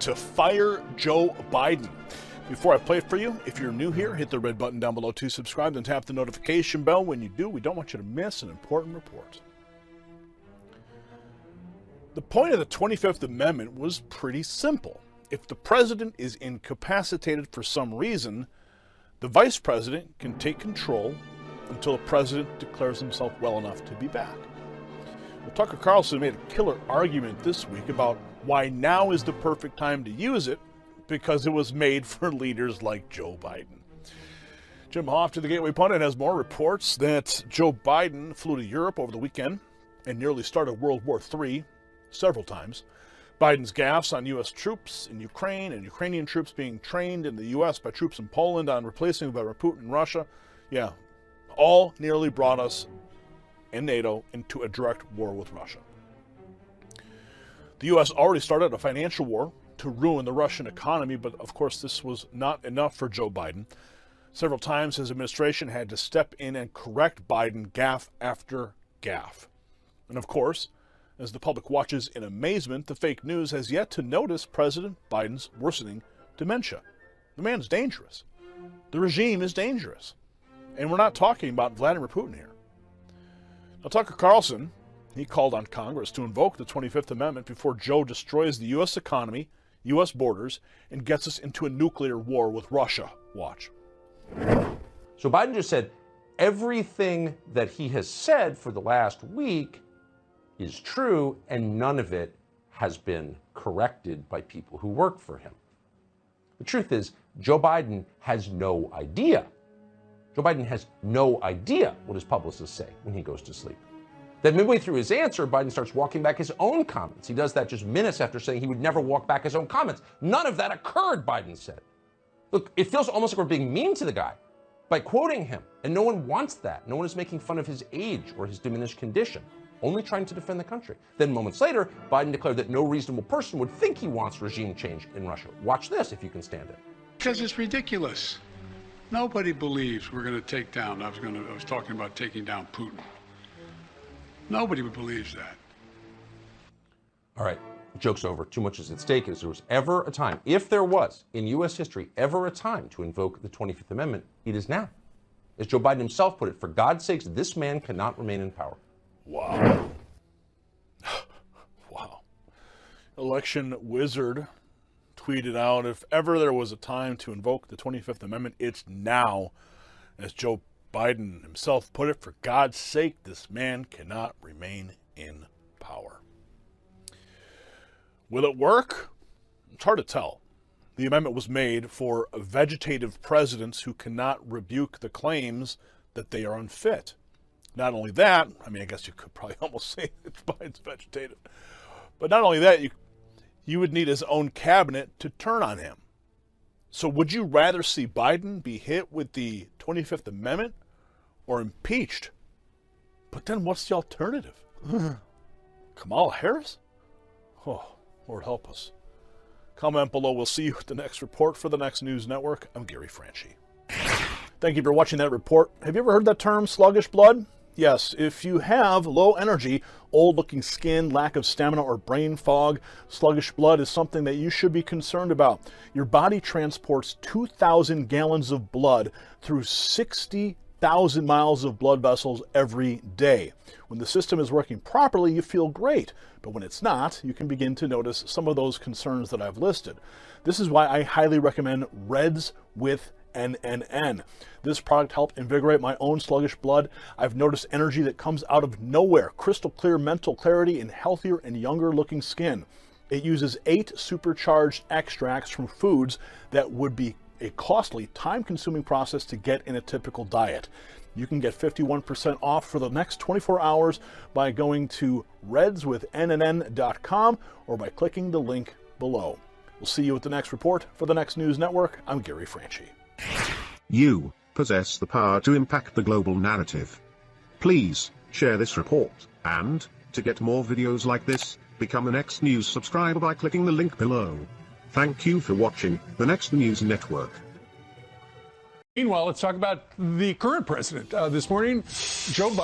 to fire Joe Biden. Before I play it for you, if you're new here, hit the red button down below to subscribe and tap the notification bell. When you do, we don't want you to miss an important report. The point of the 25th Amendment was pretty simple. If the president is incapacitated for some reason, the vice president can take control until the president declares himself well enough to be back. Well, Tucker Carlson made a killer argument this week about why now is the perfect time to use it, because it was made for leaders like Joe Biden. Jim Hoff to the Gateway Pundit has more reports that Joe Biden flew to Europe over the weekend and nearly started World War III several times. Biden's gaffes on U.S. troops in Ukraine and Ukrainian troops being trained in the U.S. by troops in Poland on replacing Vladimir Putin in Russia, all nearly brought us and NATO into a direct war with Russia. The U.S. already started a financial war to ruin the Russian economy, but of course this was not enough for Joe Biden. Several times his administration had to step in and correct Biden gaffe after gaffe. And of course, as the public watches in amazement, the fake news has yet to notice President Biden's worsening dementia. The man's dangerous. The regime is dangerous. And we're not talking about Vladimir Putin here. Now, Tucker Carlson, he called on Congress to invoke the 25th Amendment before Joe destroys the U.S. economy, U.S. borders, and gets us into a nuclear war with Russia. Watch. So Biden just said everything that he has said for the last week is true, and none of it has been corrected by people who work for him. The truth is, Joe Biden has no idea. Joe Biden has no idea what his publicists say when he goes to sleep. Then midway through his answer, Biden starts walking back his own comments. He does that just minutes after saying he would never walk back his own comments. None of that occurred, Biden said. Look, it feels almost like we're being mean to the guy by quoting him, and no one wants that. No one is making fun of his age or his diminished condition, only trying to defend the country. Then moments later, Biden declared that no reasonable person would think he wants regime change in Russia. Watch this if you can stand it. Because it's ridiculous. Nobody believes we're going to take down, I was talking about taking down Putin. Nobody believes that. All right, joke's over. Too much is at stake. If there was ever a time, if there was in U.S. history ever a time to invoke the 25th Amendment, it is now. As Joe Biden himself put it, for God's sakes, this man cannot remain in power. Wow. Wow. Election Wizard tweeted out, if ever there was a time to invoke the 25th Amendment, it's now. As Joe Biden himself put it, for God's sake, this man cannot remain in power. Will it work? It's hard to tell. The amendment was made for vegetative presidents who cannot rebuke the claims that they are unfit. Not only that, I guess you could probably almost say that Biden's vegetative, but not only that, you would need his own cabinet to turn on him. So would you rather see Biden be hit with the 25th Amendment or impeached? But then what's the alternative? Kamala Harris? Oh, Lord help us. Comment below. We'll see you at the next report. For the Next News Network, I'm Gary Franchi. Thank you for watching that report. Have you ever heard that term, sluggish blood? Yes, if you have low energy, old-looking skin, lack of stamina, or brain fog, sluggish blood is something that you should be concerned about. Your body transports 2,000 gallons of blood through 60,000 miles of blood vessels every day. When the system is working properly, you feel great, but when it's not, you can begin to notice some of those concerns that I've listed. This is why I highly recommend Reds with NNN. This product helped invigorate my own sluggish blood. I've noticed energy that comes out of nowhere, crystal clear mental clarity, and healthier and younger looking skin. It uses 8 supercharged extracts from foods that would be a costly, time-consuming process to get in a typical diet. You can get 51% off for the next 24 hours by going to redswithnn.com or by clicking the link below. We'll see you at the next report. For the Next News Network, I'm Gary Franchi. You possess the power to impact the global narrative. Please share this report, and to get more videos like this, become the Next News subscriber by clicking the link below. Thank you for watching the Next News Network. Meanwhile, let's talk about the current president. This morning, Joe Biden.